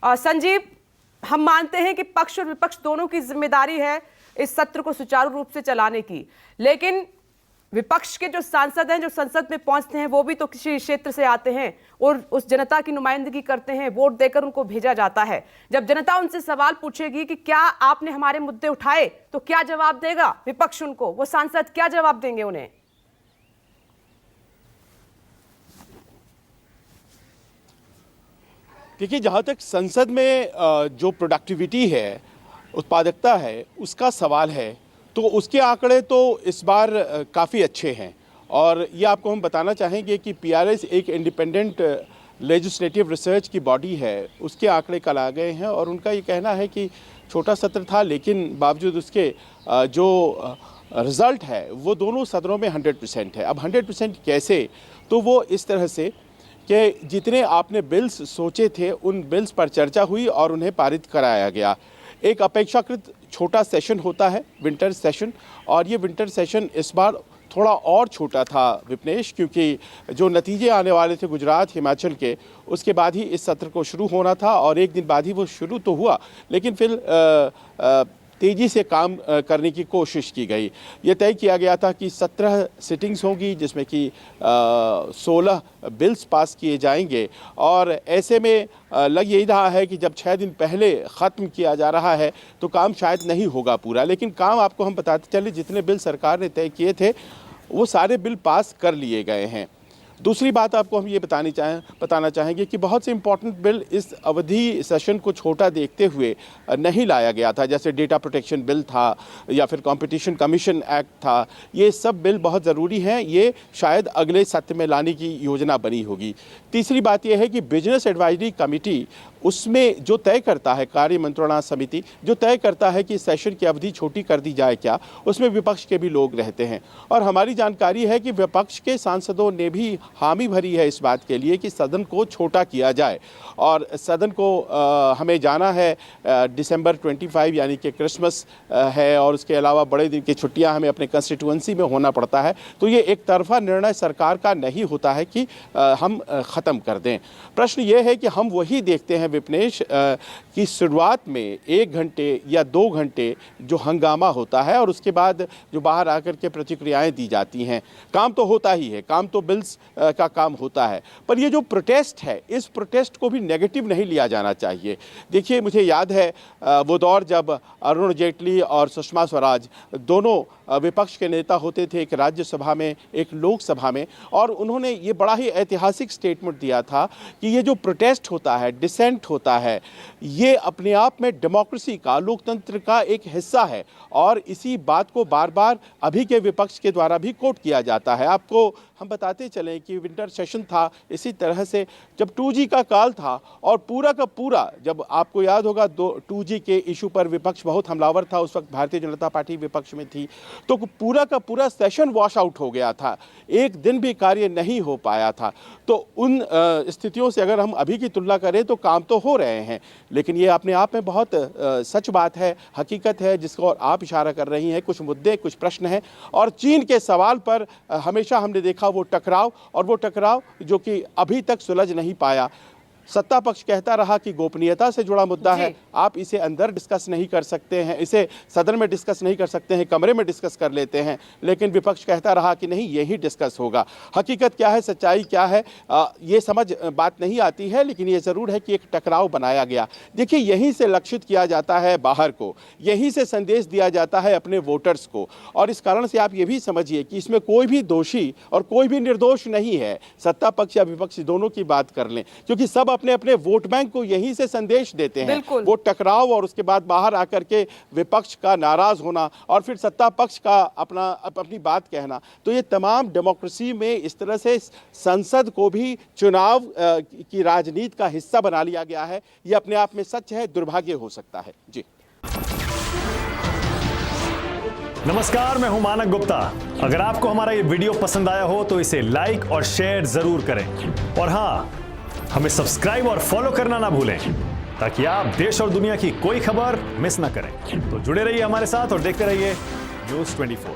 संजीव, हम मानते हैं कि पक्ष और विपक्ष दोनों की जिम्मेदारी है इस सत्र को सुचारू रूप से चलाने की, लेकिन विपक्ष के जो सांसद हैं, जो संसद में पहुंचते हैं, वो भी तो किसी क्षेत्र से आते हैं और उस जनता की नुमाइंदगी करते हैं, वोट देकर उनको भेजा जाता है। जब जनता उनसे सवाल पूछेगी कि क्या आपने हमारे मुद्दे उठाए, तो क्या जवाब देगा विपक्ष उनको? वो सांसद क्या जवाब देंगे उन्हें? देखिए, जहाँ तक संसद में जो प्रोडक्टिविटी है, उत्पादकता है, उसका सवाल है, तो उसके आंकड़े तो इस बार काफ़ी अच्छे हैं। और ये आपको हम बताना चाहेंगे कि पीआरएस एक इंडिपेंडेंट लेजिस्लेटिव रिसर्च की बॉडी है, उसके आंकड़े कल आ गए हैं और उनका ये कहना है कि छोटा सत्र था, लेकिन बावजूद उसके जो रिज़ल्ट है वो दोनों सदनों में 100% है। अब 100% कैसे? तो वो इस तरह से कि जितने आपने बिल्स सोचे थे उन बिल्स पर चर्चा हुई और उन्हें पारित कराया गया। एक अपेक्षाकृत छोटा सेशन होता है, विंटर सेशन, और ये विंटर सेशन इस बार थोड़ा और छोटा था विपनेश, क्योंकि जो नतीजे आने वाले थे गुजरात हिमाचल के, उसके बाद ही इस सत्र को शुरू होना था और एक दिन बाद ही वो शुरू तो हुआ, लेकिन फिर तेज़ी से काम करने की कोशिश की गई। ये तय किया गया था कि 17 सिटिंग्स होंगी, जिसमें कि 16 बिल्स पास किए जाएंगे, और ऐसे में लग यही रहा है कि जब 6 दिन पहले ख़त्म किया जा रहा है तो काम शायद नहीं होगा पूरा। लेकिन काम आपको हम बताते चले, जितने बिल सरकार ने तय किए थे वो सारे बिल पास कर लिए गए हैं। दूसरी बात आपको हम ये बताना चाहेंगे कि बहुत से इम्पॉर्टेंट बिल इस अवधि सेशन को छोटा देखते हुए नहीं लाया गया था, जैसे डेटा प्रोटेक्शन बिल था या फिर कंपटीशन कमीशन एक्ट था। ये सब बिल बहुत ज़रूरी हैं, ये शायद अगले सत्र में लाने की योजना बनी होगी। तीसरी बात यह है कि बिजनेस एडवाइजरी कमेटी, उसमें जो तय करता है, कार्य मंत्रणा समिति जो तय करता है कि सेशन की अवधि छोटी कर दी जाए क्या, उसमें विपक्ष के भी लोग रहते हैं। और हमारी जानकारी है कि विपक्ष के सांसदों ने भी हामी भरी है इस बात के लिए कि सदन को छोटा किया जाए। और सदन को हमें जाना है दिसंबर 25 यानी कि क्रिसमस है, और उसके अलावा बड़े दिन की छुट्टियां हमें अपने कंस्टिट्यूंसी में होना पड़ता है। तो ये एक तरफा निर्णय सरकार का नहीं होता है कि हम ख़त्म कर दें। प्रश्न ये है कि हम वही देखते हैं विपनेश की शुरुआत में 1 घंटे या 2 घंटे जो हंगामा होता है और उसके बाद जो बाहर आकर के प्रतिक्रियाएं दी जाती हैं। काम तो होता ही है, काम तो बिल्स का काम होता है, पर ये जो प्रोटेस्ट है, इस प्रोटेस्ट को भी नेगेटिव नहीं लिया जाना चाहिए। देखिए, मुझे याद है वो दौर जब अरुण जेटली और सुषमा स्वराज दोनों विपक्ष के नेता होते थे, एक राज्यसभा में एक लोकसभा में, और उन्होंने ये बड़ा ही ऐतिहासिक स्टेटमेंट दिया था कि ये जो प्रोटेस्ट होता है, डिसेंट होता है, ये अपने आप में डेमोक्रेसी का, लोकतंत्र का एक हिस्सा है। और इसी बात को बार बार अभी के विपक्ष के द्वारा भी कोट किया जाता है। आपको हम बताते चलें कि विंटर सेशन था इसी तरह से जब 2G का काल था, और पूरा का पूरा, जब आपको याद होगा 2G के इशू पर विपक्ष बहुत हमलावर था, उस वक्त भारतीय जनता पार्टी विपक्ष में थी, तो पूरा का पूरा सेशन वॉश आउट हो गया था, एक दिन भी कार्य नहीं हो पाया था। तो उन स्थितियों से अगर हम अभी की तुलना करें तो काम तो हो रहे हैं, लेकिन ये अपने आप में बहुत सच बात है, हकीकत है, जिसको आप इशारा कर रही हैं। कुछ मुद्दे, कुछ प्रश्न हैं, और चीन के सवाल पर हमेशा हमने देखा वो टकराव, और वो टकराव जो कि अभी तक सुलझ नहीं पाया। सत्ता पक्ष कहता रहा कि गोपनीयता से जुड़ा मुद्दा है, आप इसे अंदर डिस्कस नहीं कर सकते हैं, इसे सदन में डिस्कस नहीं कर सकते हैं, कमरे में डिस्कस कर लेते हैं। लेकिन विपक्ष कहता रहा कि नहीं, यही डिस्कस होगा। हकीकत क्या है, सच्चाई क्या है, ये समझ बात नहीं आती है, लेकिन ये ज़रूर है कि एक टकराव बनाया गया। देखिए, यहीं से लक्षित किया जाता है बाहर को, यहीं से संदेश दिया जाता है अपने वोटर्स को। और इस कारण से आप ये भी समझिए कि इसमें कोई भी दोषी और कोई भी निर्दोष नहीं है, सत्ता पक्ष या विपक्ष दोनों की बात कर लें, क्योंकि सब अपने अपने वोट बैंक को यहीं से संदेश देते हैं। वो टकराव और उसके बाद बाहर आकर के विपक्ष का नाराज होना और फिर सत्ता पक्ष का अपनी बात कहना, तो ये तमाम डेमोक्रेसी में इस तरह से संसद को भी चुनाव की राजनीति का हिस्सा बना लिया गया है। ये अपने आप में सच है, दुर्भाग्य हो सकता है। जी नमस्कार, मैं हूं मानक गुप्ता। अगर आपको हमारा ये वीडियो पसंद आया हो तो इसे लाइक और शेयर जरूर करें, और हाँ, हमें सब्सक्राइब और फॉलो करना ना भूलें, ताकि आप देश और दुनिया की कोई खबर मिस ना करें। तो जुड़े रहिए हमारे साथ और देखते रहिए News 24।